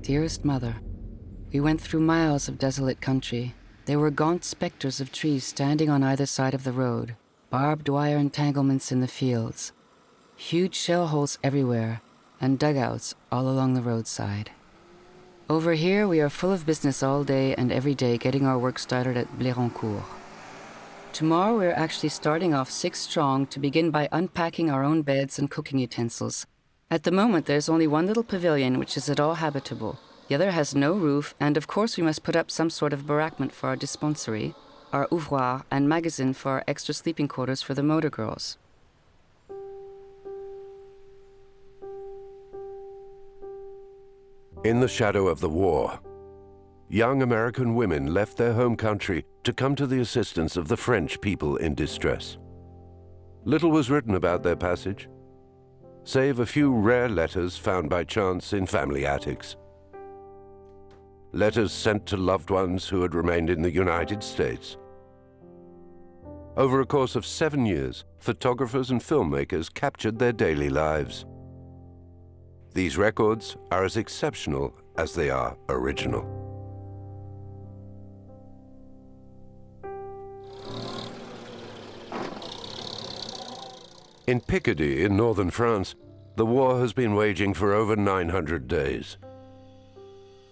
dearest mother. We went through miles of desolate country. There were gaunt specters of trees standing on either side of the road, barbed wire entanglements in the fields, huge shell holes everywhere, and dugouts all along the roadside. Over here, we are full of business all day and every day, getting our work started at Blérancourt. Tomorrow, we're actually starting off 6 strong to begin by unpacking our own beds and cooking utensils. At the moment, there's only one little pavilion, which is at all habitable. The other has no roof, and of course we must put up some sort of baraquement for our dispensary, our ouvroir, and magazine for our extra sleeping quarters for the motor girls. In the shadow of the war, young American women left their home country to come to the assistance of the French people in distress. Little was written about their passage, save a few rare letters found by chance in family attics. Letters sent to loved ones who had remained in the United States. Over a course of 7 years, photographers and filmmakers captured their daily lives. These records are as exceptional as they are original. In Picardy, in northern France, the war has been waging for over 900 days.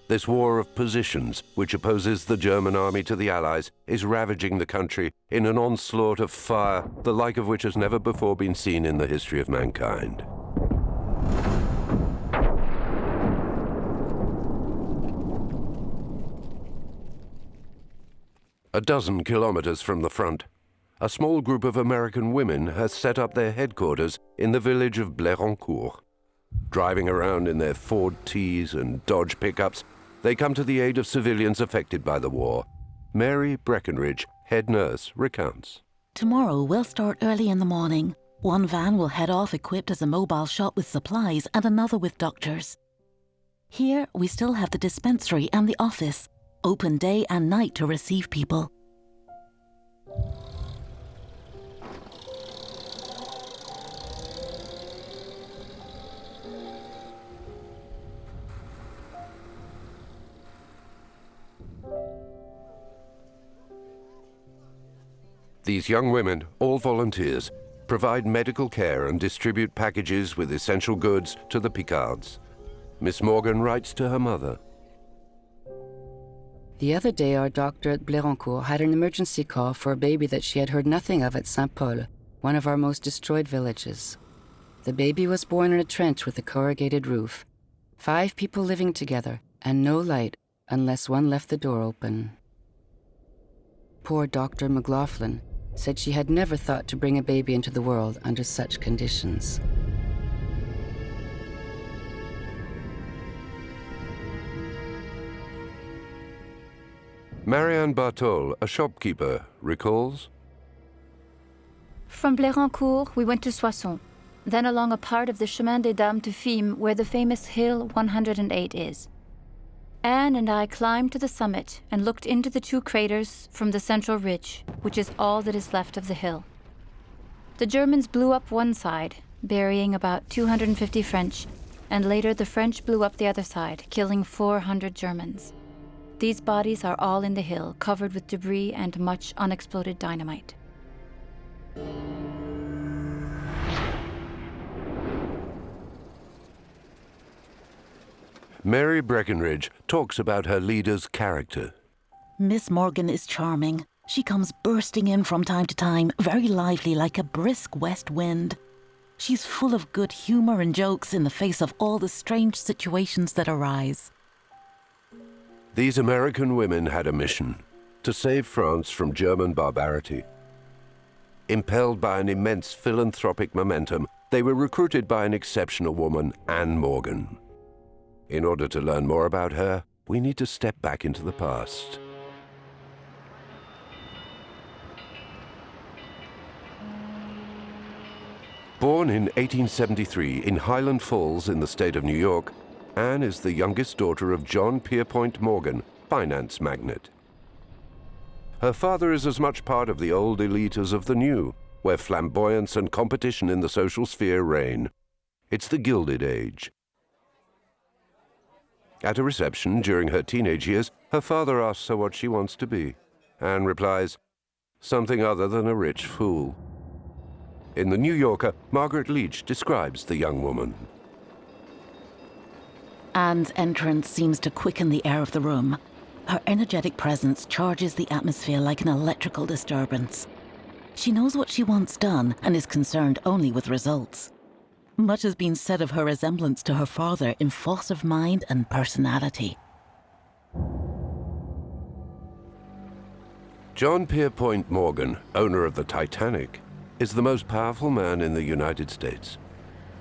This war of positions, which opposes the German army to the Allies, is ravaging the country in an onslaught of fire, the like of which has never before been seen in the history of mankind. A dozen kilometers from the front, a small group of American women has set up their headquarters in the village of Blérancourt. Driving around in their Ford T's and Dodge pickups, they come to the aid of civilians affected by the war. Mary Breckenridge, head nurse, recounts. Tomorrow we'll start early in the morning. One van will head off equipped as a mobile shop with supplies and another with doctors. Here we still have the dispensary and the office, open day and night to receive people. These young women, all volunteers, provide medical care and distribute packages with essential goods to the Picards. Miss Morgan writes to her mother. The other day, our doctor at Blérancourt had an emergency call for a baby that she had heard nothing of at Saint-Paul, one of our most destroyed villages. The baby was born in a trench with a corrugated roof. 5 people living together, and no light unless one left the door open. Poor Dr. McLaughlin said she had never thought to bring a baby into the world under such conditions. Marianne Bartol, a shopkeeper, recalls. From Blérancourt, we went to Soissons, then along a part of the Chemin des Dames to Fismes, where the famous Hill 108 is. Anne and I climbed to the summit and looked into the 2 craters from the central ridge, which is all that is left of the hill. The Germans blew up one side, burying about 250 French, and later the French blew up the other side, killing 400 Germans. These bodies are all in the hill, covered with debris and much unexploded dynamite. Mary Breckenridge talks about her leader's character. Miss Morgan is charming. She comes bursting in from time to time, very lively like a brisk west wind. She's full of good humor and jokes in the face of all the strange situations that arise. These American women had a mission: to save France from German barbarity. Impelled by an immense philanthropic momentum, they were recruited by an exceptional woman, Anne Morgan. In order to learn more about her, we need to step back into the past. Born in 1873 in Highland Falls in the state of New York, Anne is the youngest daughter of John Pierpont Morgan, finance magnate. Her father is as much part of the old elite as of the new, where flamboyance and competition in the social sphere reign. It's the Gilded Age. At a reception during her teenage years, her father asks her what she wants to be. Anne replies, "Something other than a rich fool." In The New Yorker, Margaret Leach describes the young woman. Anne's entrance seems to quicken the air of the room. Her energetic presence charges the atmosphere like an electrical disturbance. She knows what she wants done and is concerned only with results. Much has been said of her resemblance to her father in force of mind and personality. John Pierpont Morgan, owner of the Titanic, is the most powerful man in the United States.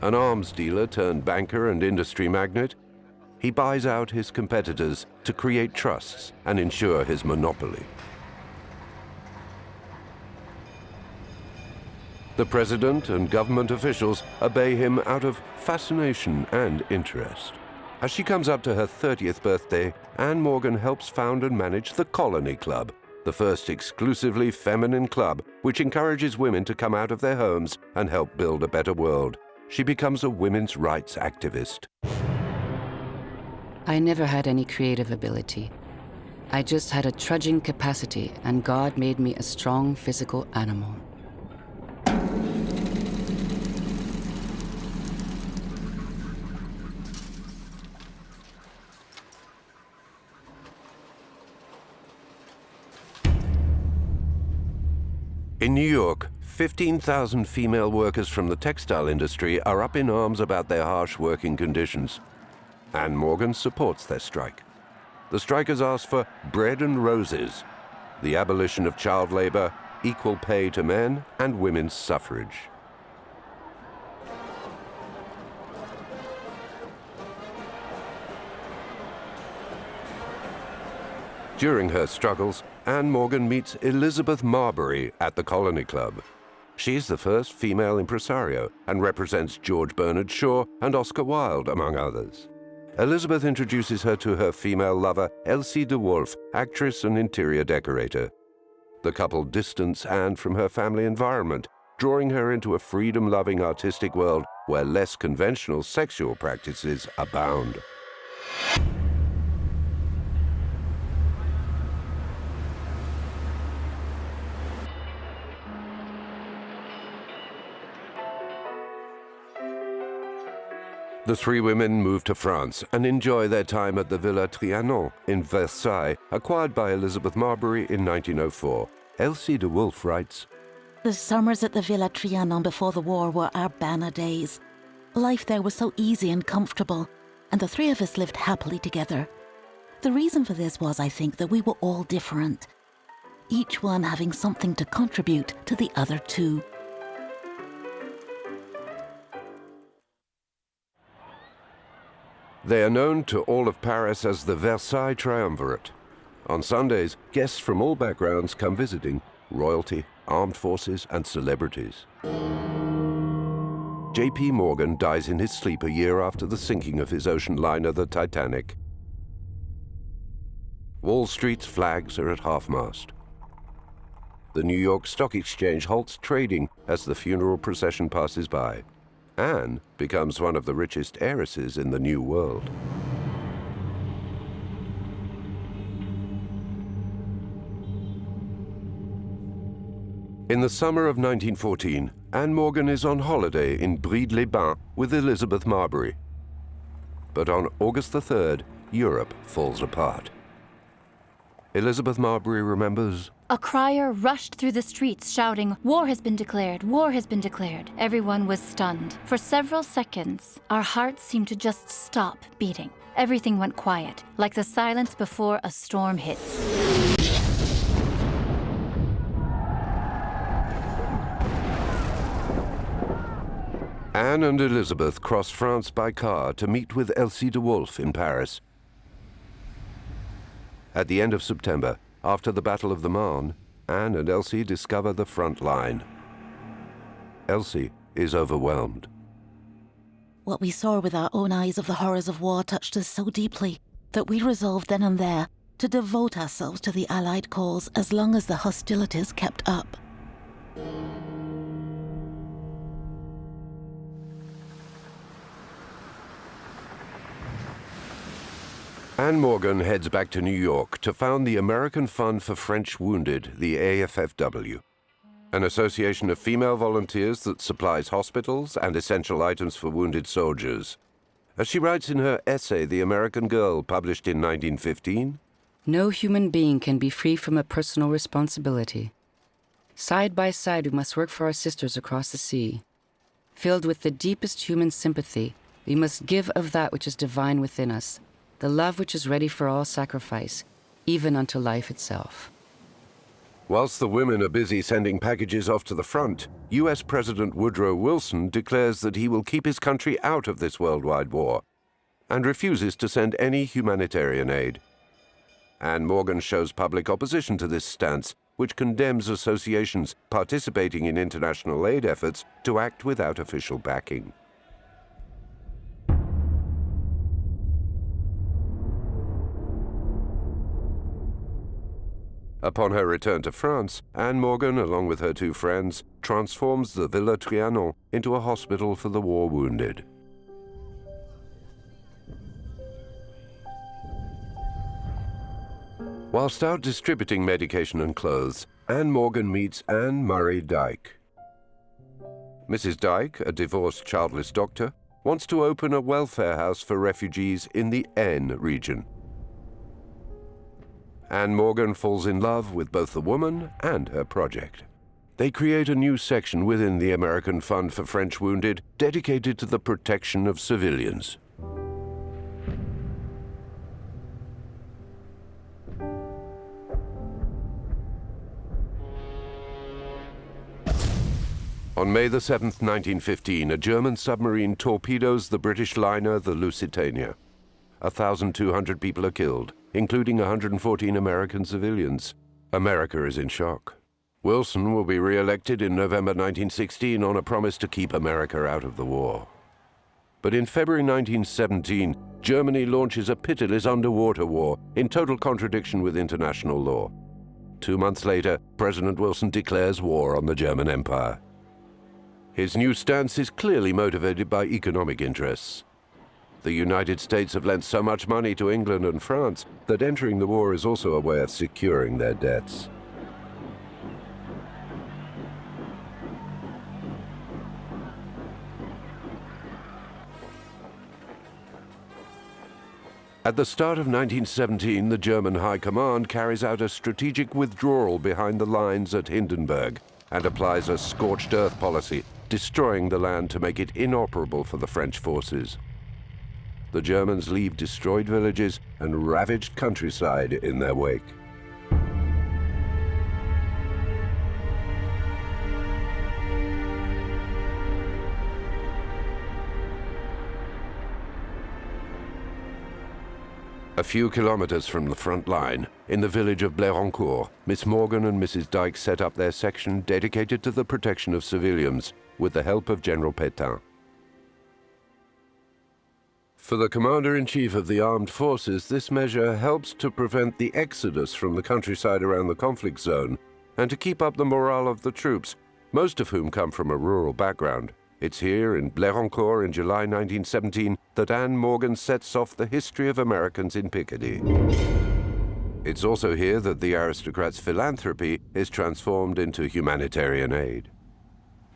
An arms dealer turned banker and industry magnate, he buys out his competitors to create trusts and ensure his monopoly. The president and government officials obey him out of fascination and interest. As she comes up to her 30th birthday, Anne Morgan helps found and manage the Colony Club, the first exclusively feminine club which encourages women to come out of their homes and help build a better world. She becomes a women's rights activist. I never had any creative ability. I just had a trudging capacity, and God made me a strong physical animal. In New York, 15,000 female workers from the textile industry are up in arms about their harsh working conditions. Anne Morgan supports their strike. The strikers ask for bread and roses, the abolition of child labor, equal pay to men, and women's suffrage. During her struggles, Anne Morgan meets Elizabeth Marbury at the Colony Club. She's the first female impresario and represents George Bernard Shaw and Oscar Wilde, among others. Elizabeth introduces her to her female lover, Elsie de Wolfe, actress and interior decorator. The couple distance Anne from her family environment, drawing her into a freedom-loving artistic world where less conventional sexual practices abound. The three women move to France and enjoy their time at the Villa Trianon in Versailles, acquired by Elizabeth Marbury in 1904. Elsie de Wolfe writes, The summers at the Villa Trianon before the war were our banner days. Life there was so easy and comfortable, and the three of us lived happily together. The reason for this was, I think, that we were all different, each one having something to contribute to the other two. They are known to all of Paris as the Versailles Triumvirate. On Sundays, guests from all backgrounds come visiting: royalty, armed forces, and celebrities. J.P. Morgan dies in his sleep a year after the sinking of his ocean liner, the Titanic. Wall Street's flags are at half-mast. The New York Stock Exchange halts trading as the funeral procession passes by. Anne becomes one of the richest heiresses in the New World. In the summer of 1914, Anne Morgan is on holiday in Bride-les-Bains with Elizabeth Marbury. But on August the 3rd, Europe falls apart. Elizabeth Marbury remembers, A crier rushed through the streets shouting, "War has been declared! War has been declared!" Everyone was stunned. For several seconds, our hearts seemed to just stop beating. Everything went quiet, like the silence before a storm hits. Anne and Elizabeth cross France by car to meet with Elsie de Wolfe in Paris. At the end of September, after the Battle of the Marne, Anne and Elsie discover the front line. Elsie is overwhelmed. What we saw with our own eyes of the horrors of war touched us so deeply that we resolved then and there to devote ourselves to the Allied cause as long as the hostilities kept up. Anne Morgan heads back to New York to found the American Fund for French Wounded, the AFFW, an association of female volunteers that supplies hospitals and essential items for wounded soldiers. As she writes in her essay, The American Girl, published in 1915, "No human being can be free from a personal responsibility. Side by side, we must work for our sisters across the sea. Filled with the deepest human sympathy, we must give of that which is divine within us, the love which is ready for all sacrifice, even unto life itself." Whilst the women are busy sending packages off to the front, US President Woodrow Wilson declares that he will keep his country out of this worldwide war and refuses to send any humanitarian aid. Anne Morgan shows public opposition to this stance, which condemns associations participating in international aid efforts to act without official backing. Upon her return to France, Anne Morgan, along with her two friends, transforms the Villa Trianon into a hospital for the war wounded. Whilst out distributing medication and clothes, Anne Morgan meets Anne Murray Dyke. Mrs. Dyke, a divorced childless doctor, wants to open a welfare house for refugees in the Aisne region. Anne Morgan falls in love with both the woman and her project. They create a new section within the American Fund for French Wounded dedicated to the protection of civilians. On May the 7th, 1915, a German submarine torpedoes the British liner the Lusitania. 1,200 people are killed, including 114 American civilians. America is in shock. Wilson will be re-elected in November 1916 on a promise to keep America out of the war. But in February 1917, Germany launches a pitiless underwater war in total contradiction with international law. 2 months later, President Wilson declares war on the German Empire. His new stance is clearly motivated by economic interests. The United States have lent so much money to England and France that entering the war is also a way of securing their debts. At the start of 1917, the German High Command carries out a strategic withdrawal behind the lines at Hindenburg and applies a scorched earth policy, destroying the land to make it inoperable for the French forces. The Germans leave destroyed villages and ravaged countryside in their wake. A few kilometers from the front line, in the village of Blérancourt, Miss Morgan and Mrs. Dyke set up their section dedicated to the protection of civilians, with the help of General Pétain. For the Commander-in-Chief of the Armed Forces, this measure helps to prevent the exodus from the countryside around the conflict zone and to keep up the morale of the troops, most of whom come from a rural background. It's here in Blérancourt in July 1917 that Anne Morgan sets off the history of Americans in Picardy. It's also here that the aristocrat's philanthropy is transformed into humanitarian aid.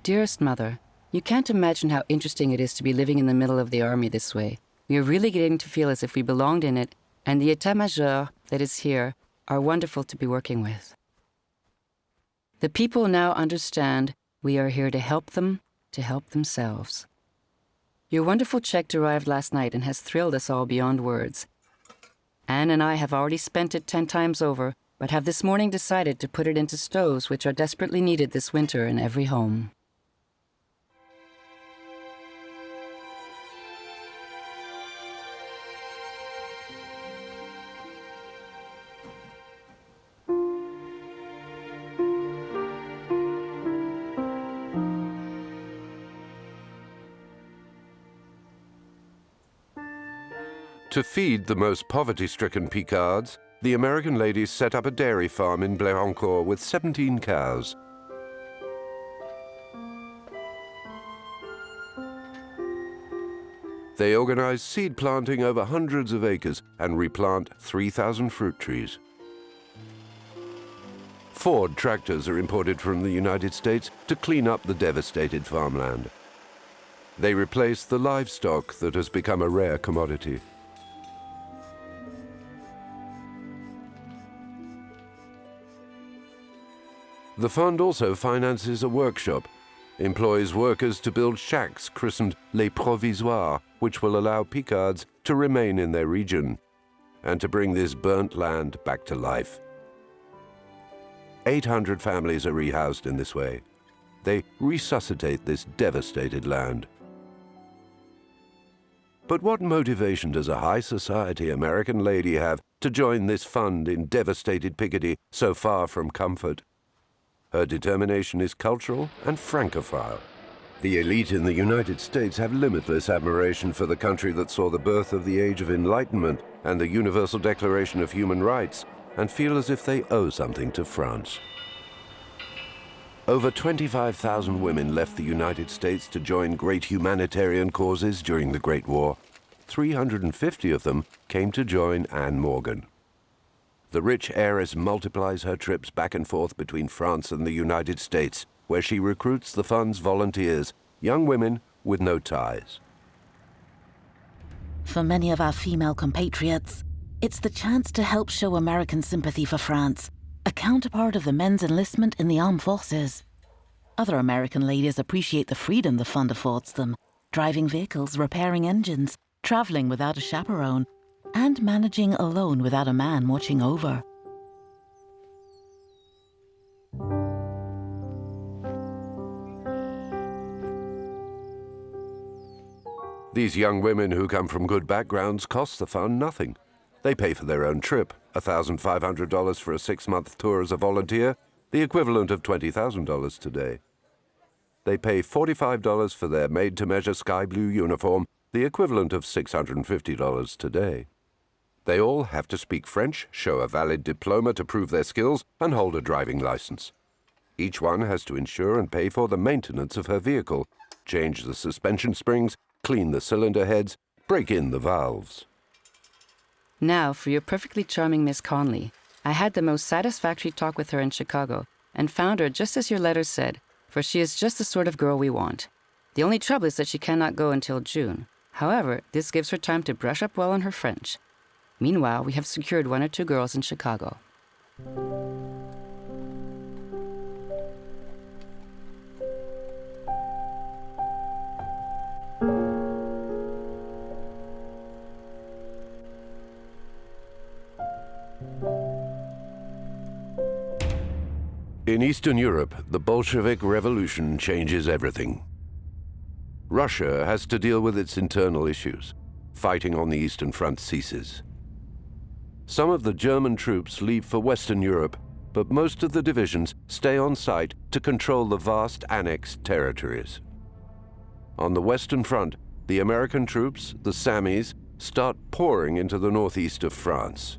Dearest Mother, you can't imagine how interesting it is to be living in the middle of the army this way. We are really getting to feel as if we belonged in it, and the état-major that is here are wonderful to be working with. The people now understand we are here to help them, to help themselves. Your wonderful check arrived last night and has thrilled us all beyond words. Anne and I have already spent it 10 times over, but have this morning decided to put it into stoves which are desperately needed this winter in every home. To feed the most poverty-stricken Picards, the American ladies set up a dairy farm in Blérancourt with 17 cows. They organize seed planting over hundreds of acres and replant 3,000 fruit trees. Ford tractors are imported from the United States to clean up the devastated farmland. They replace the livestock that has become a rare commodity. The fund also finances a workshop, employs workers to build shacks christened les provisoires, which will allow Picards to remain in their region and to bring this burnt land back to life. 800 families are rehoused in this way. They resuscitate this devastated land. But what motivation does a high society American lady have to join this fund in devastated Picardy so far from comfort? Her determination is cultural and francophile. The elite in the United States have limitless admiration for the country that saw the birth of the Age of Enlightenment and the Universal Declaration of Human Rights, and feel as if they owe something to France. Over 25,000 women left the United States to join great humanitarian causes during the Great War. 350 of them came to join Anne Morgan. The rich heiress multiplies her trips back and forth between France and the United States, where she recruits the fund's volunteers, young women with no ties. For many of our female compatriots, it's the chance to help show American sympathy for France, a counterpart of the men's enlistment in the armed forces. Other American ladies appreciate the freedom the fund affords them, driving vehicles, repairing engines, traveling without a chaperone, and managing alone without a man watching over. These young women who come from good backgrounds cost the fund nothing. They pay for their own trip, $1,500 for a 6-month tour as a volunteer, the equivalent of $20,000 today. They pay $45 for their made-to-measure sky blue uniform, the equivalent of $650 today. They all have to speak French, show a valid diploma to prove their skills, and hold a driving license. Each one has to insure and pay for the maintenance of her vehicle, change the suspension springs, clean the cylinder heads, break in the valves. Now, for your perfectly charming Miss Conley. I had the most satisfactory talk with her in Chicago and found her just as your letter said, for she is just the sort of girl we want. The only trouble is that she cannot go until June. However, this gives her time to brush up well on her French. Meanwhile, we have secured 1 or 2 girls in Chicago. In Eastern Europe, the Bolshevik Revolution changes everything. Russia has to deal with its internal issues. Fighting on the Eastern Front ceases. Some of the German troops leave for Western Europe, but most of the divisions stay on site to control the vast annexed territories. On the Western Front, the American troops, the Sammies, start pouring into the northeast of France.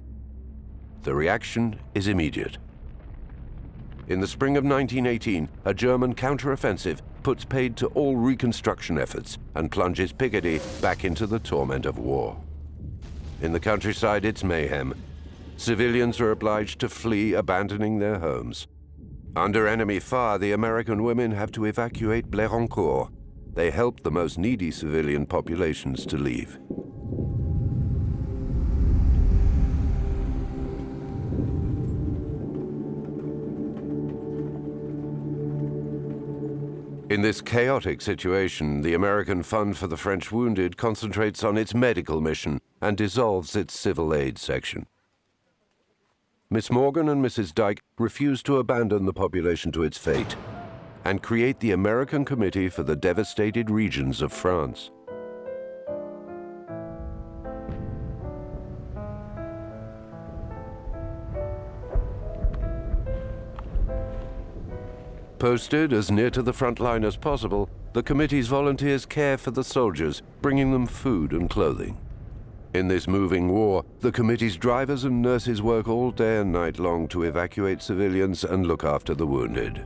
The reaction is immediate. In the spring of 1918, a German counteroffensive puts paid to all Reconstruction efforts and plunges Picardy back into the torment of war. In the countryside, it's mayhem. Civilians are obliged to flee, abandoning their homes. Under enemy fire, the American women have to evacuate Blérancourt. They help the most needy civilian populations to leave. In this chaotic situation, the American Fund for the French Wounded concentrates on its medical mission and dissolves its civil aid section. Miss Morgan and Mrs. Dyke refuse to abandon the population to its fate and create the American Committee for the Devastated Regions of France. Posted as near to the front line as possible, the committee's volunteers care for the soldiers, bringing them food and clothing. In this moving war, the committee's drivers and nurses work all day and night long to evacuate civilians and look after the wounded.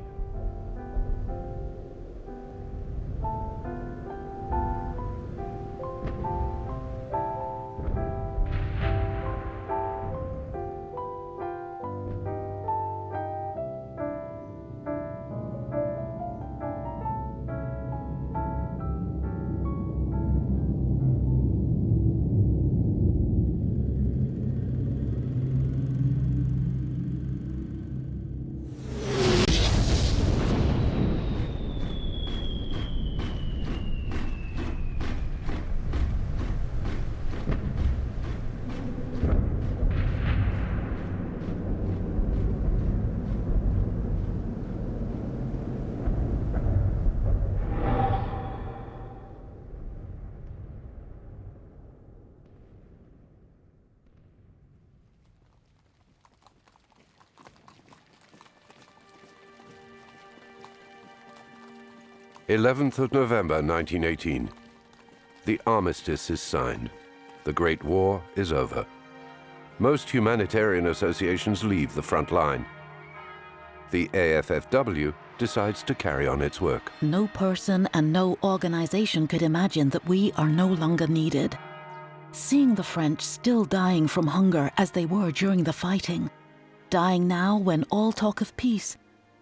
11th of November 1918. The armistice is signed. The Great War is over. Most humanitarian associations leave the front line. The AFFW decides to carry on its work. No person and no organization could imagine that we are no longer needed. Seeing the French still dying from hunger as they were during the fighting, dying now when all talk of peace,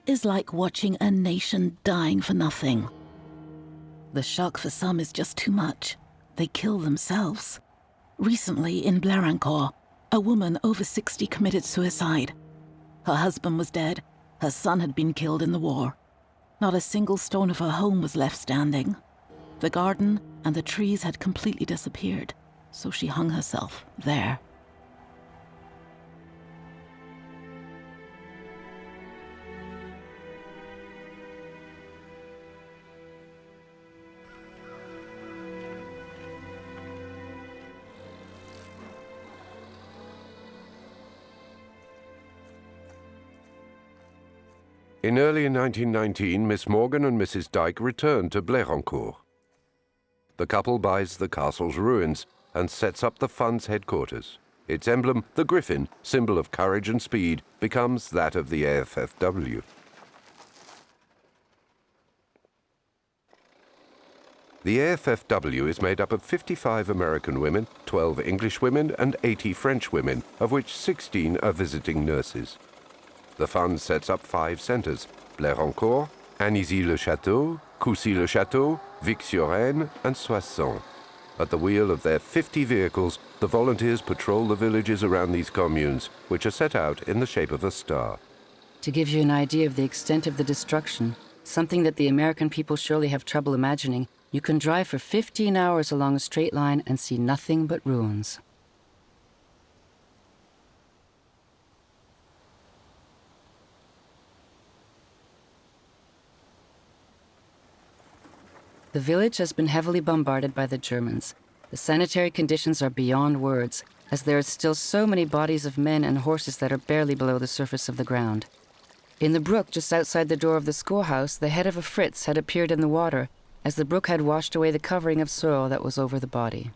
is like watching a nation dying for nothing. The shock for some is just too much. They kill themselves. Recently in Blérancourt, a woman over 60 committed suicide. Her husband was dead. Her son had been killed in the war. Not a single stone of her home was left standing. The garden and the trees had completely disappeared, so she hung herself there. In early 1919, Miss Morgan and Mrs. Dyke returned to Blérancourt. The couple buys the castle's ruins and sets up the fund's headquarters. Its emblem, the griffin, symbol of courage and speed, becomes that of the AFFW. The AFFW is made up of 55 American women, 12 English women, and 80 French women, of which 16 are visiting nurses. The fund sets up 5 centres: Blérancourt, Anisy-le-Château, Coucy-le-Château, Vic-sur-Aisne, and Soissons. At the wheel of their 50 vehicles, the volunteers patrol the villages around these communes, which are set out in the shape of a star. To give you an idea of the extent of the destruction, something that the American people surely have trouble imagining, you can drive for 15 hours along a straight line and see nothing but ruins. The village has been heavily bombarded by the Germans. The sanitary conditions are beyond words, as there are still so many bodies of men and horses that are barely below the surface of the ground. In the brook just outside the door of the schoolhouse, the head of a Fritz had appeared in the water, as the brook had washed away the covering of soil that was over the body.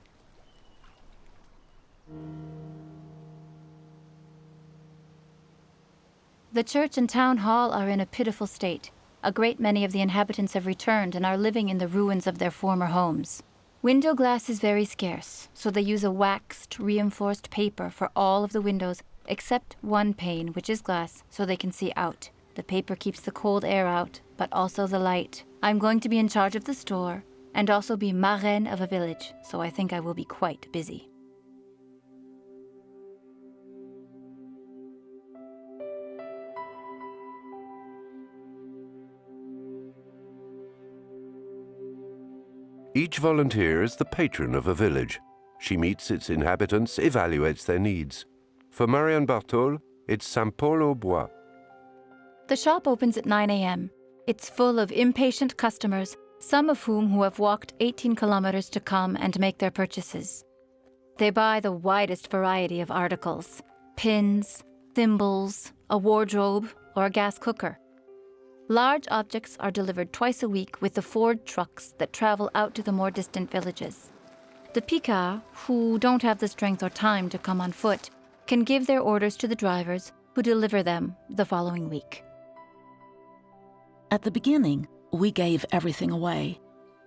The church and town hall are in a pitiful state. A great many of the inhabitants have returned and are living in the ruins of their former homes. Window glass is very scarce, so they use a waxed, reinforced paper for all of the windows except one pane, which is glass, so they can see out. The paper keeps the cold air out, but also the light. I'm going to be in charge of the store and also be marraine of a village, so I think I will be quite busy. Each volunteer is the patron of a village. She meets its inhabitants, evaluates their needs. For Marianne Bartol, it's Saint-Paul-au-Bois. The shop opens at 9 a.m. It's full of impatient customers, some of whom have walked 18 kilometers to come and make their purchases. They buy the widest variety of articles: pins, thimbles, a wardrobe, or a gas cooker. Large objects are delivered twice a week with the Ford trucks that travel out to the more distant villages. The Picards, who don't have the strength or time to come on foot, can give their orders to the drivers who deliver them the following week. At the beginning, we gave everything away.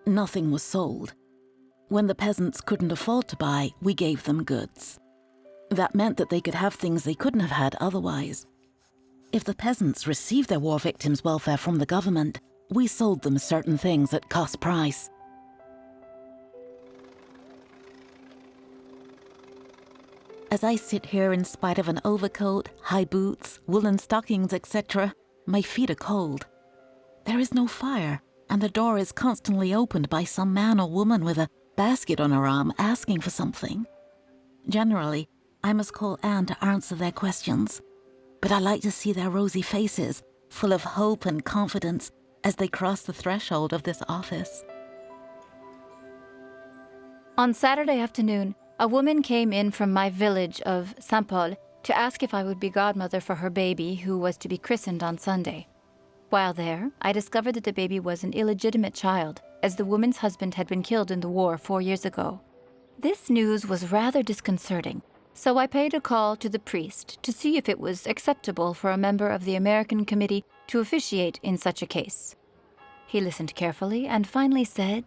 Nothing was sold. When the peasants couldn't afford to buy, we gave them goods. That meant that they could have things they couldn't have had otherwise. If the peasants received their war victims' welfare from the government, we sold them certain things at cost price. As I sit here in spite of an overcoat, high boots, woolen stockings, etc., my feet are cold. There is no fire, and the door is constantly opened by some man or woman with a basket on her arm asking for something. Generally, I must call Anne to answer their questions, but I like to see their rosy faces, full of hope and confidence, as they cross the threshold of this office. On Saturday afternoon, a woman came in from my village of Saint-Paul to ask if I would be godmother for her baby, who was to be christened on Sunday. While there, I discovered that the baby was an illegitimate child, as the woman's husband had been killed in the war 4 years ago. This news was rather disconcerting, so I paid a call to the priest to see if it was acceptable for a member of the American committee to officiate in such a case. He listened carefully and finally said,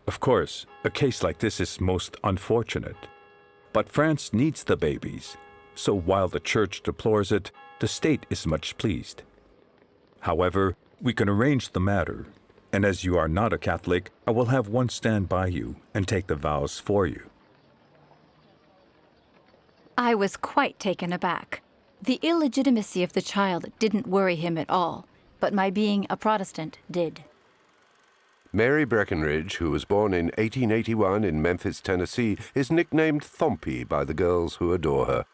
Of course, a case like this is most unfortunate. But France needs the babies, so while the Church deplores it, the state is much pleased. However, we can arrange the matter, and as you are not a Catholic, I will have one stand by you and take the vows for you. I was quite taken aback. The illegitimacy of the child didn't worry him at all, but my being a Protestant did. Mary Breckenridge, who was born in 1881 in Memphis, Tennessee, is nicknamed Thompy by the girls who adore her.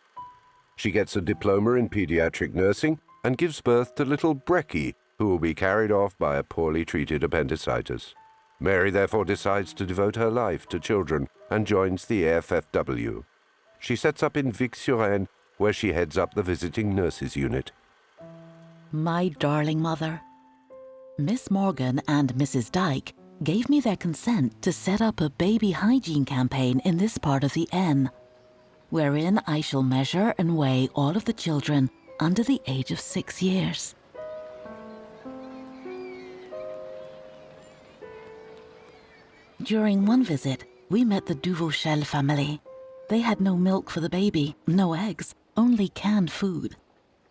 She gets a diploma in pediatric nursing and gives birth to little Brecky, who will be carried off by a poorly treated appendicitis. Mary therefore decides to devote her life to children and joins the AFFW. She sets up in Vic-sur-Aisne, where she heads up the visiting nurses unit. My darling mother. Miss Morgan and Mrs. Dyke gave me their consent to set up a baby hygiene campaign in this part of the N, wherein I shall measure and weigh all of the children under the age of 6 years. During one visit, we met the Devastation family. They had no milk for the baby, no eggs, only canned food.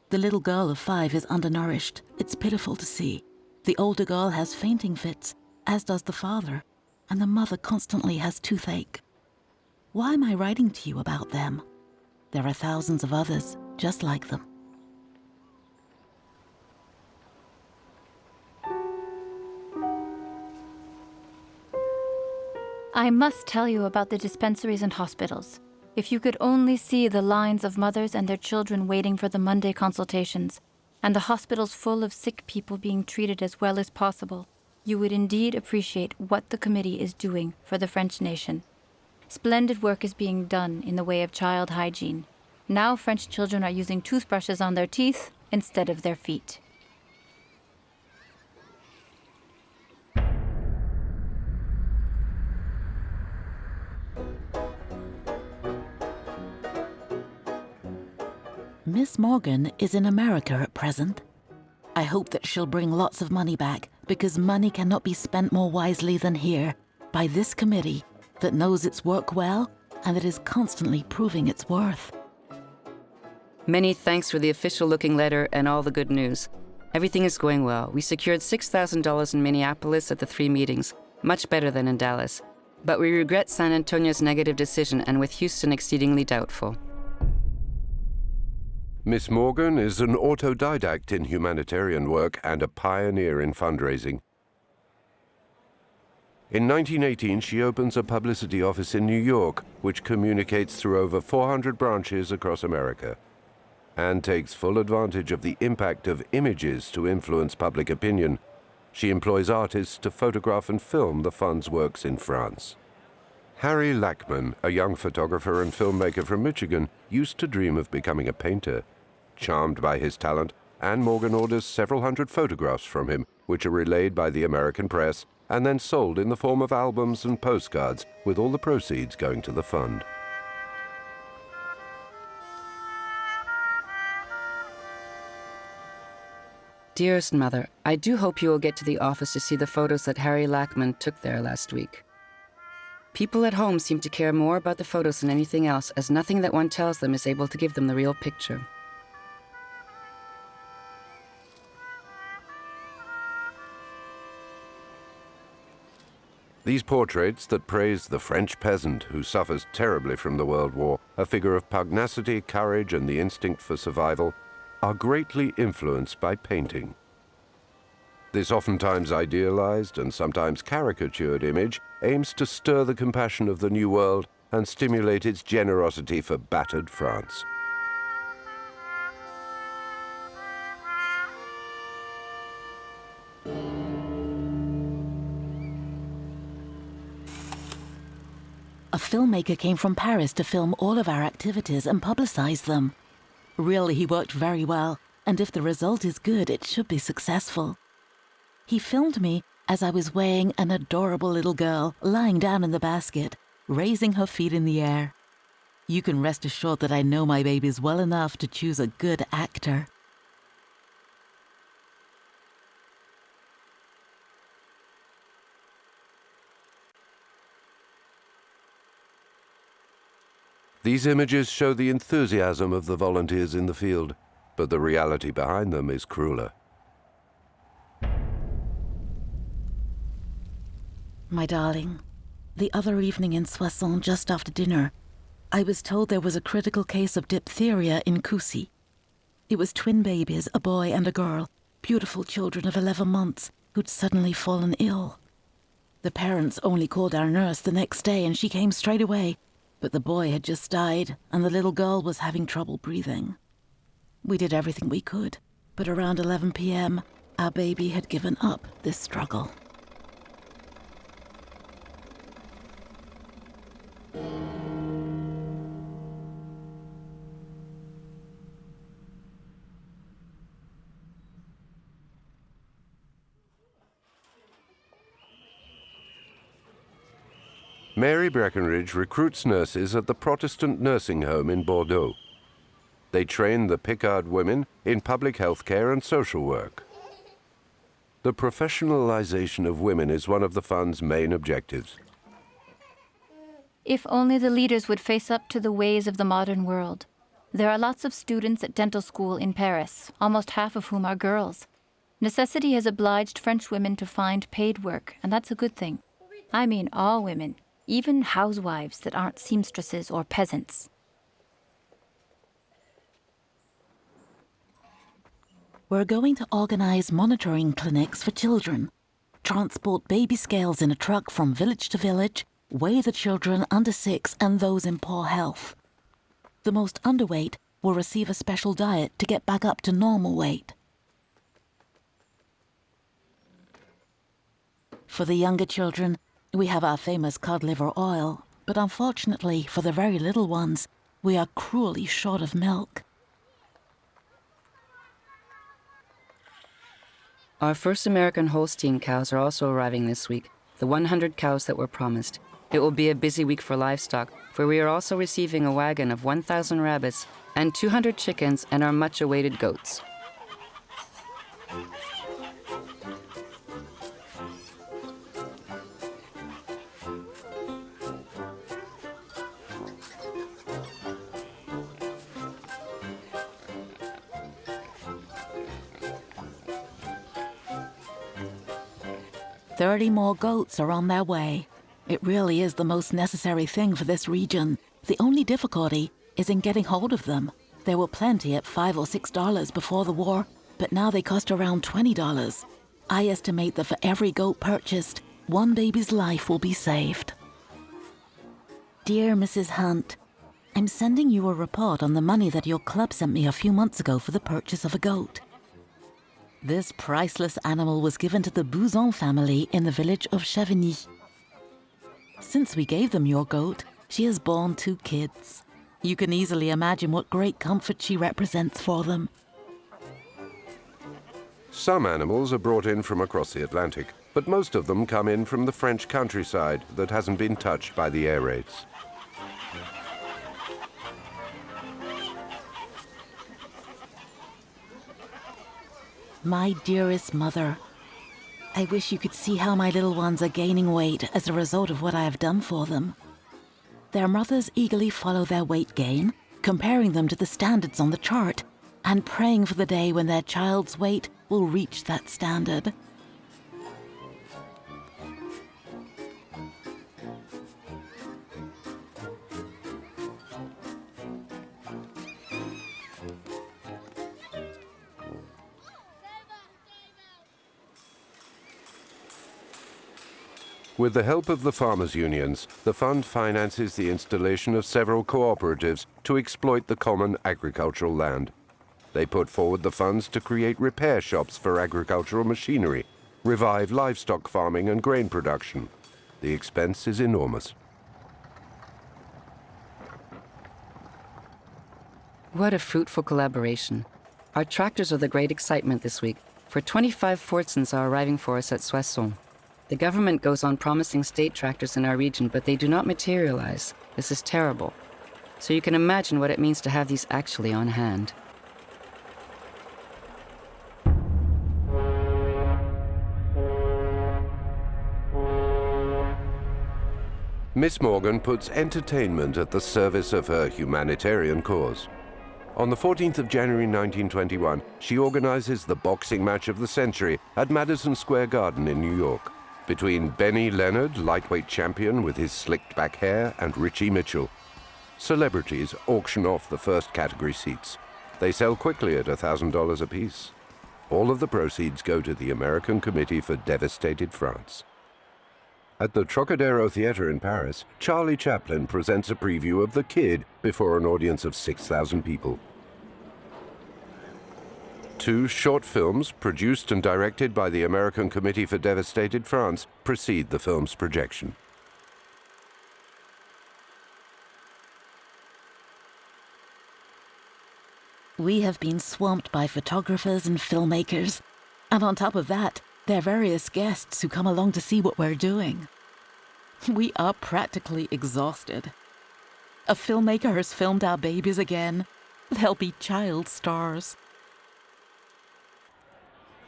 The little girl of 5 is undernourished. It's pitiful to see. The older girl has fainting fits, as does the father, and the mother constantly has toothache. Why am I writing to you about them? There are thousands of others just like them. I must tell you about the dispensaries and hospitals. If you could only see the lines of mothers and their children waiting for the Monday consultations, and the hospitals full of sick people being treated as well as possible, you would indeed appreciate what the committee is doing for the French nation. Splendid work is being done in the way of child hygiene. Now French children are using toothbrushes on their teeth instead of their feet. Miss Morgan is in America at present. I hope that she'll bring lots of money back, because money cannot be spent more wisely than here, by this committee that knows its work well and that is constantly proving its worth. Many thanks for the official-looking letter and all the good news. Everything is going well. We secured $6,000 in Minneapolis at the 3 meetings, much better than in Dallas. But we regret San Antonio's negative decision, and with Houston exceedingly doubtful. Miss Morgan is an autodidact in humanitarian work and a pioneer in fundraising. In 1918, she opens a publicity office in New York, which communicates through over 400 branches across America, and takes full advantage of the impact of images to influence public opinion. She employs artists to photograph and film the fund's works in France. Harry Lackman, a young photographer and filmmaker from Michigan, used to dream of becoming a painter. Charmed by his talent, Anne Morgan orders several hundred photographs from him, which are relayed by the American press and then sold in the form of albums and postcards, with all the proceeds going to the fund. Dearest Mother, I do hope you will get to the office to see the photos that Harry Lackman took there last week. People at home seem to care more about the photos than anything else, as nothing that one tells them is able to give them the real picture. These portraits that praise the French peasant who suffers terribly from the World War, a figure of pugnacity, courage, and the instinct for survival, are greatly influenced by painting. This oftentimes idealized and sometimes caricatured image aims to stir the compassion of the New World and stimulate its generosity for battered France. A filmmaker came from Paris to film all of our activities and publicize them. Really, he worked very well, and if the result is good, it should be successful. He filmed me as I was weighing an adorable little girl lying down in the basket, raising her feet in the air. You can rest assured that I know my babies well enough to choose a good actor. These images show the enthusiasm of the volunteers in the field, but the reality behind them is crueler. My darling, the other evening in Soissons just after dinner, I was told there was a critical case of diphtheria in Coucy. It was twin babies, a boy and a girl, beautiful children of 11 months, who'd suddenly fallen ill. The parents only called our nurse the next day and she came straight away, but the boy had just died and the little girl was having trouble breathing. We did everything we could, but around 11 p.m., our baby had given up this struggle. Mary Breckenridge recruits nurses at the Protestant nursing home in Bordeaux. They train the Picardy women in public health care and social work. The professionalization of women is one of the fund's main objectives. If only the leaders would face up to the ways of the modern world. There are lots of students at dental school in Paris, almost half of whom are girls. Necessity has obliged French women to find paid work, and that's a good thing. I mean all women, even housewives that aren't seamstresses or peasants. We're going to organize monitoring clinics for children, transport baby scales in a truck from village to village, weigh the children under 6 and those in poor health. The most underweight will receive a special diet to get back up to normal weight. For the younger children, we have our famous cod liver oil, but unfortunately for the very little ones, we are cruelly short of milk. Our first American Holstein cows are also arriving this week, the 100 cows that were promised. It will be a busy week for livestock, for we are also receiving a wagon of 1,000 rabbits and 200 chickens and our much-awaited goats. "30 more goats are on their way. It really is the most necessary thing for this region. The only difficulty is in getting hold of them. There were plenty at $5 or $6 before the war, but now they cost around $20. I estimate that for every goat purchased, one baby's life will be saved." Dear Mrs. Hunt, I'm sending you a report on the money that your club sent me a few months ago for the purchase of a goat. This priceless animal was given to the Bouzon family in the village of Chavigny. Since we gave them your goat, she has borne 2 kids. You can easily imagine what great comfort she represents for them. Some animals are brought in from across the Atlantic, but most of them come in from the French countryside that hasn't been touched by the air raids. My dearest mother, I wish you could see how my little ones are gaining weight as a result of what I have done for them. Their mothers eagerly follow their weight gain, comparing them to the standards on the chart, and praying for the day when their child's weight will reach that standard. With the help of the farmers' unions, the fund finances the installation of several cooperatives to exploit the common agricultural land. They put forward the funds to create repair shops for agricultural machinery, revive livestock farming and grain production. The expense is enormous. What a fruitful collaboration. Our tractors are the great excitement this week, for 25 Fortsons are arriving for us at Soissons. The government goes on promising state tractors in our region, but they do not materialize. This is terrible. So you can imagine what it means to have these actually on hand. Miss Morgan puts entertainment at the service of her humanitarian cause. On the 14th of January 1921, she organizes the boxing match of the century at Madison Square Garden in New York, between Benny Leonard, lightweight champion with his slicked back hair, and Richie Mitchell. Celebrities auction off the first category seats. They sell quickly at $1,000 apiece. All of the proceeds go to the American Committee for Devastated France. At the Trocadero Theatre in Paris, Charlie Chaplin presents a preview of The Kid before an audience of 6,000 people. 2 short films, produced and directed by the American Committee for Devastated France, precede the film's projection. We have been swamped by photographers and filmmakers. And on top of that, there are various guests who come along to see what we're doing. We are practically exhausted. A filmmaker has filmed our babies again. They'll be child stars.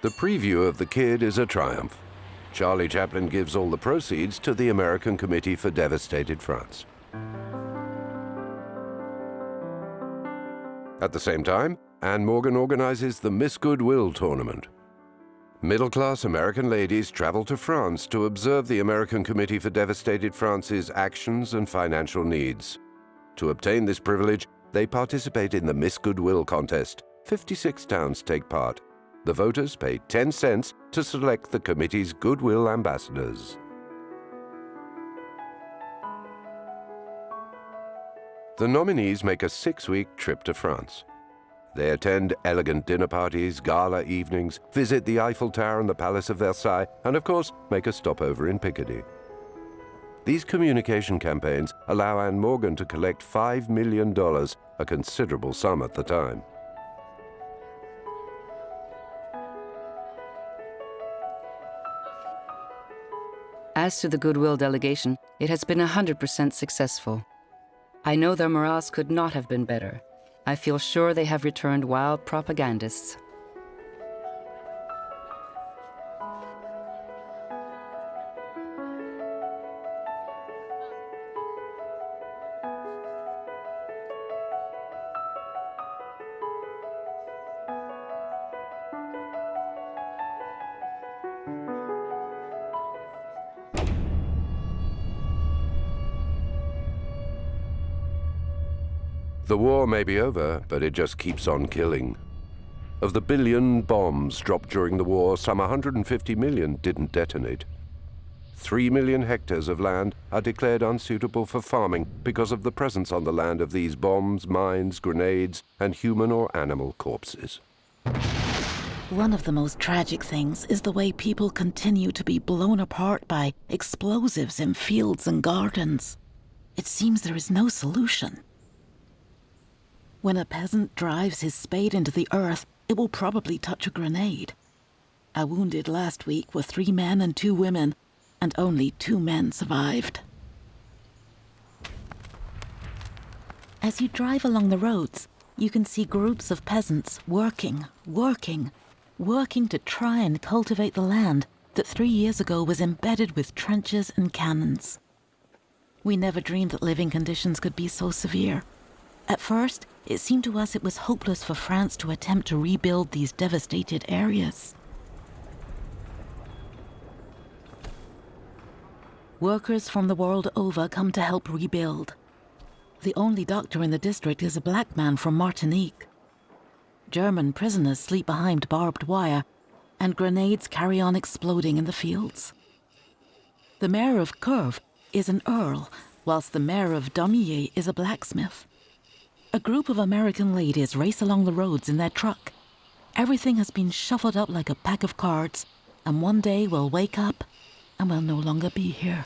The preview of The Kid is a triumph. Charlie Chaplin gives all the proceeds to the American Committee for Devastated France. At the same time, Anne Morgan organizes the Miss Goodwill tournament. Middle-class American ladies travel to France to observe the American Committee for Devastated France's actions and financial needs. To obtain this privilege, they participate in the Miss Goodwill contest. 56 towns take part. The voters pay 10 cents to select the committee's goodwill ambassadors. The nominees make a 6-week trip to France. They attend elegant dinner parties, gala evenings, visit the Eiffel Tower and the Palace of Versailles, and of course, make a stopover in Picardy. These communication campaigns allow Anne Morgan to collect $5 million, a considerable sum at the time. As to the Goodwill delegation, it has been 100% successful. I know their morals could not have been better. I feel sure they have returned wild propagandists. The war may be over, but it just keeps on killing. Of the billion bombs dropped during the war, some 150 million didn't detonate. 3 million hectares of land are declared unsuitable for farming because of the presence on the land of these bombs, mines, grenades, and human or animal corpses. One of the most tragic things is the way people continue to be blown apart by explosives in fields and gardens. It seems there is no solution. When a peasant drives his spade into the earth, it will probably touch a grenade. I wounded last week were 3 men and 2 women, and only 2 men survived. As you drive along the roads, you can see groups of peasants working to try and cultivate the land that 3 years ago was embedded with trenches and cannons. We never dreamed that living conditions could be so severe. At first, it seemed to us it was hopeless for France to attempt to rebuild these devastated areas. Workers from the world over come to help rebuild. The only doctor in the district is a black man from Martinique. German prisoners sleep behind barbed wire, and grenades carry on exploding in the fields. The mayor of Curve is an earl, whilst the mayor of Damier is a blacksmith. A group of American ladies race along the roads in their truck. Everything has been shuffled up like a pack of cards, and one day we'll wake up and we'll no longer be here.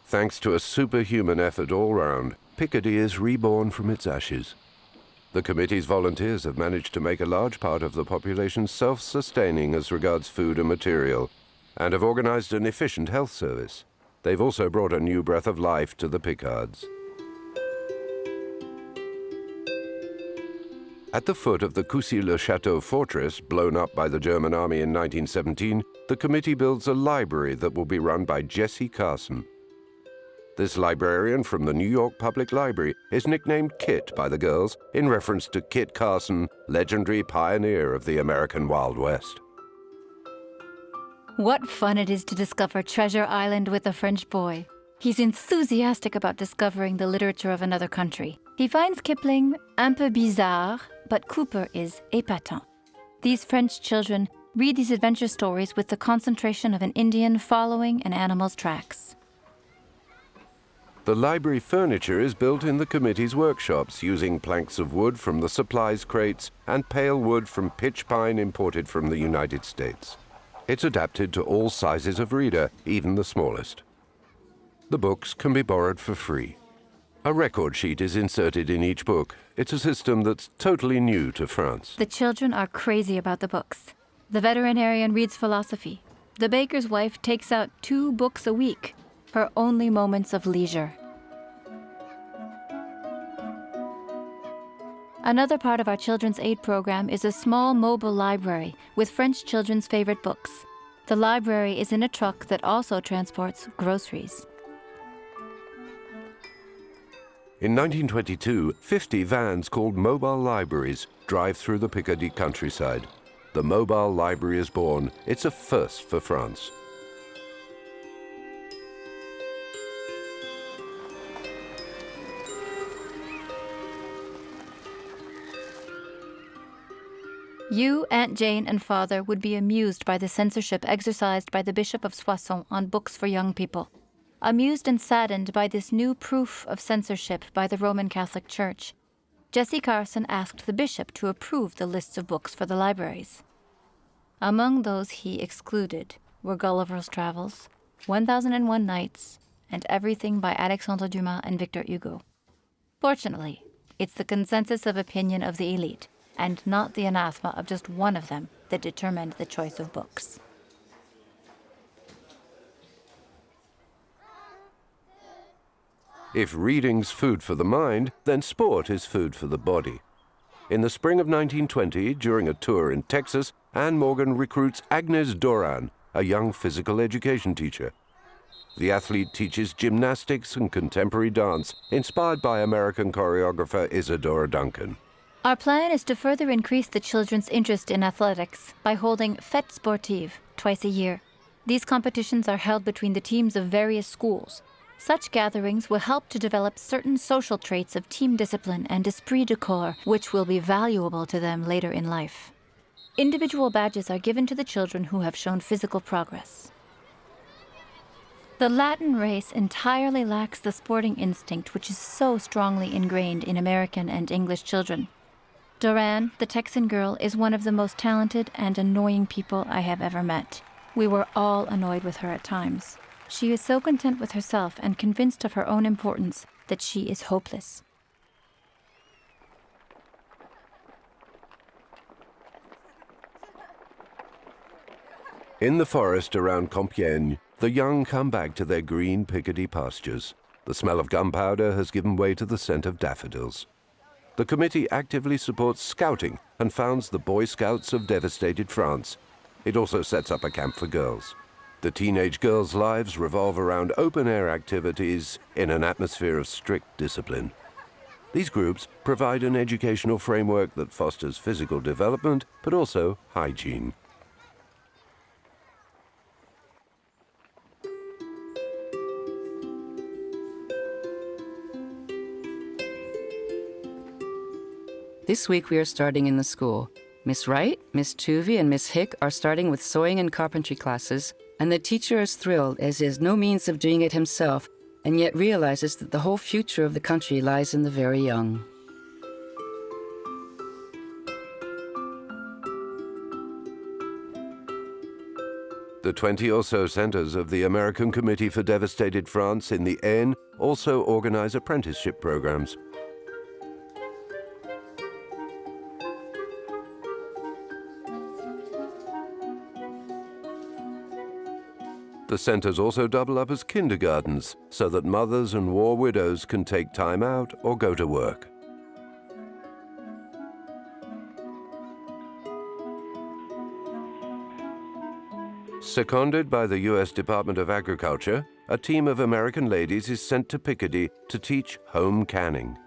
Thanks to a superhuman effort all round, Picardy is reborn from its ashes. The committee's volunteers have managed to make a large part of the population self-sustaining as regards food and material, and have organized an efficient health service. They've also brought a new breath of life to the Picards. At the foot of the Coucy-le-Château fortress, blown up by the German army in 1917, the committee builds a library that will be run by Jessie Carson. This librarian from the New York Public Library is nicknamed Kit by the girls in reference to Kit Carson, legendary pioneer of the American Wild West. What fun it is to discover Treasure Island with a French boy. He's enthusiastic about discovering the literature of another country. He finds Kipling un peu bizarre, but Cooper is épatant. These French children read these adventure stories with the concentration of an Indian following an animal's tracks. The library furniture is built in the committee's workshops using planks of wood from the supplies crates and pale wood from pitch pine imported from the United States. It's adapted to all sizes of reader, even the smallest. The books can be borrowed for free. A record sheet is inserted in each book. It's a system that's totally new to France. The children are crazy about the books. The veterinarian reads philosophy. The baker's wife takes out 2 books a week, her only moments of leisure. Another part of our children's aid program is a small mobile library with French children's favorite books. The library is in a truck that also transports groceries. In 1922, 50 vans called mobile libraries drive through the Picardy countryside. The mobile library is born. It's a first for France. You, Aunt Jane, and Father would be amused by the censorship exercised by the Bishop of Soissons on books for young people. Amused and saddened by this new proof of censorship by the Roman Catholic Church, Jessie Carson asked the bishop to approve the lists of books for the libraries. Among those he excluded were Gulliver's Travels, 1001 Nights, and everything by Alexandre Dumas and Victor Hugo. Fortunately, it's the consensus of opinion of the elite, and not the anathema of just one of them, that determined the choice of books. If reading's food for the mind, then sport is food for the body. In the spring of 1920, during a tour in Texas, Anne Morgan recruits Agnes Doran, a young physical education teacher. The athlete teaches gymnastics and contemporary dance, inspired by American choreographer Isadora Duncan. Our plan is to further increase the children's interest in athletics by holding fêtes sportives twice a year. These competitions are held between the teams of various schools. Such gatherings will help to develop certain social traits of team discipline and esprit de corps, which will be valuable to them later in life. Individual badges are given to the children who have shown physical progress. The Latin race entirely lacks the sporting instinct which is so strongly ingrained in American and English children. Doran, the Texan girl, is one of the most talented and annoying people I have ever met. We were all annoyed with her at times. She is so content with herself and convinced of her own importance that she is hopeless. In the forest around Compiègne, the young come back to their green Picardy pastures. The smell of gunpowder has given way to the scent of daffodils. The committee actively supports scouting and founds the Boy Scouts of devastated France. It also sets up a camp for girls. The teenage girls' lives revolve around open-air activities in an atmosphere of strict discipline. These groups provide an educational framework that fosters physical development, but also hygiene. This week we are starting in the school. Miss Wright, Miss Tuvey, and Miss Hick are starting with sewing and carpentry classes, and the teacher is thrilled as he has no means of doing it himself, and yet realizes that the whole future of the country lies in the very young. The 20 or so centers of the American Committee for Devastated France in the Aisne also organize apprenticeship programs. The centers also double up as kindergartens so that mothers and war widows can take time out or go to work. Seconded by the US Department of Agriculture, a team of American ladies is sent to Picardy to teach home canning.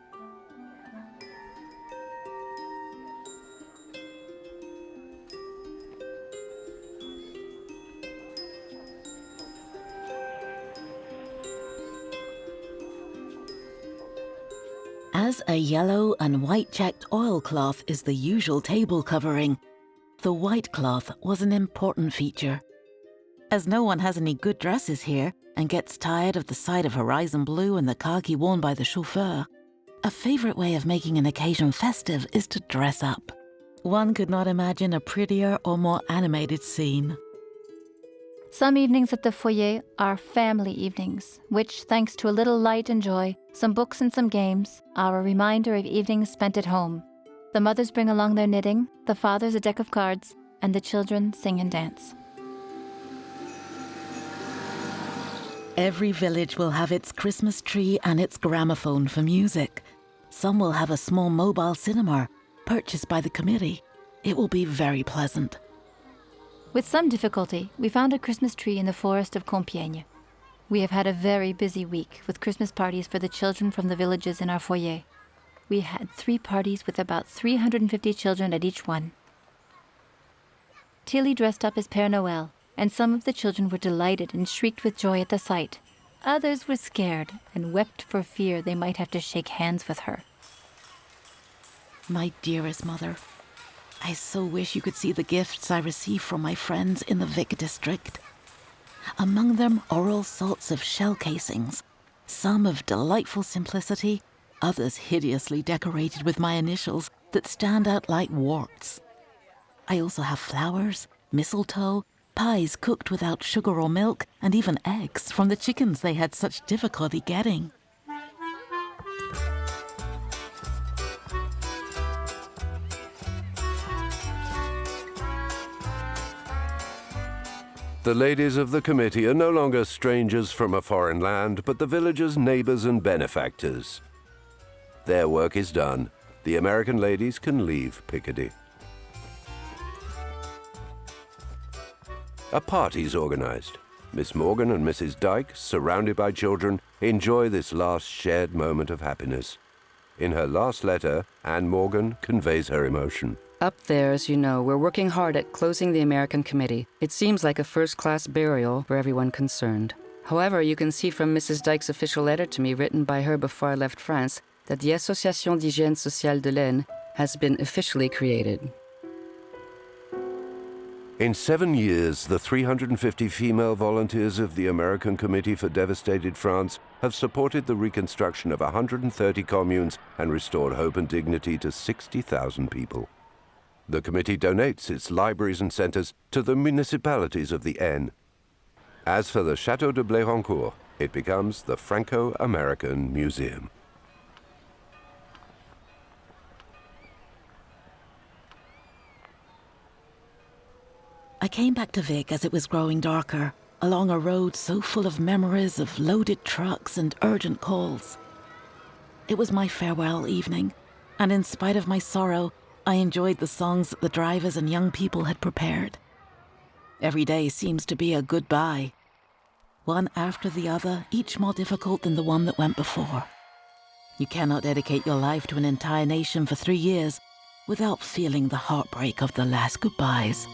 As a yellow and white checked oilcloth is the usual table covering, the white cloth was an important feature. As no one has any good dresses here and gets tired of the sight of horizon blue and the khaki worn by the chauffeur, a favorite way of making an occasion festive is to dress up. One could not imagine a prettier or more animated scene. Some evenings at the foyer are family evenings, which, thanks to a little light and joy, some books and some games, are a reminder of evenings spent at home. The mothers bring along their knitting, the fathers a deck of cards, and the children sing and dance. Every village will have its Christmas tree and its gramophone for music. Some will have a small mobile cinema purchased by the committee. It will be very pleasant. With some difficulty, we found a Christmas tree in the forest of Compiègne. We have had a very busy week with Christmas parties for the children from the villages in our foyer. We had 3 parties with about 350 children at each one. Tilly dressed up as Père Noël, and some of the children were delighted and shrieked with joy at the sight. Others were scared and wept for fear they might have to shake hands with her. My dearest mother, I so wish you could see the gifts I receive from my friends in the Vic district. Among them are all sorts of shell casings, some of delightful simplicity, others hideously decorated with my initials that stand out like warts. I also have flowers, mistletoe, pies cooked without sugar or milk, and even eggs from the chickens they had such difficulty getting. The ladies of the committee are no longer strangers from a foreign land, but the villagers' neighbors and benefactors. Their work is done. The American ladies can leave Picardy. A party's organized. Miss Morgan and Mrs. Dyke, surrounded by children, enjoy this last shared moment of happiness. In her last letter, Anne Morgan conveys her emotion. Up there, as you know, we're working hard at closing the American Committee. It seems like a first-class burial for everyone concerned. However, you can see from Mrs. Dyke's official letter to me written by her before I left France that the Association d'Hygiène Sociale de l'Aisne has been officially created. In 7 years, the 350 female volunteers of the American Committee for Devastated France have supported the reconstruction of 130 communes and restored hope and dignity to 60,000 people. The committee donates its libraries and centers to the municipalities of the Aisne. As for the Château de Blérancourt, it becomes the Franco-American Museum. I came back to Vic as it was growing darker, along a road so full of memories of loaded trucks and urgent calls. It was my farewell evening, and in spite of my sorrow, I enjoyed the songs that the drivers and young people had prepared. Every day seems to be a goodbye, one after the other, each more difficult than the one that went before. You cannot dedicate your life to an entire nation for 3 years without feeling the heartbreak of the last goodbyes.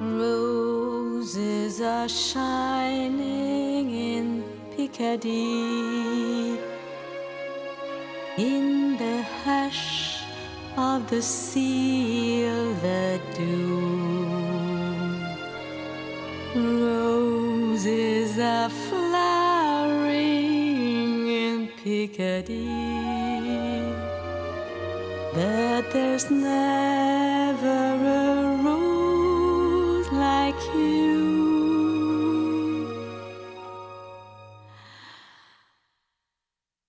Roses are shining in Picardy, in the hush of the silver dew. roses are flowering in Picardy, but there's never a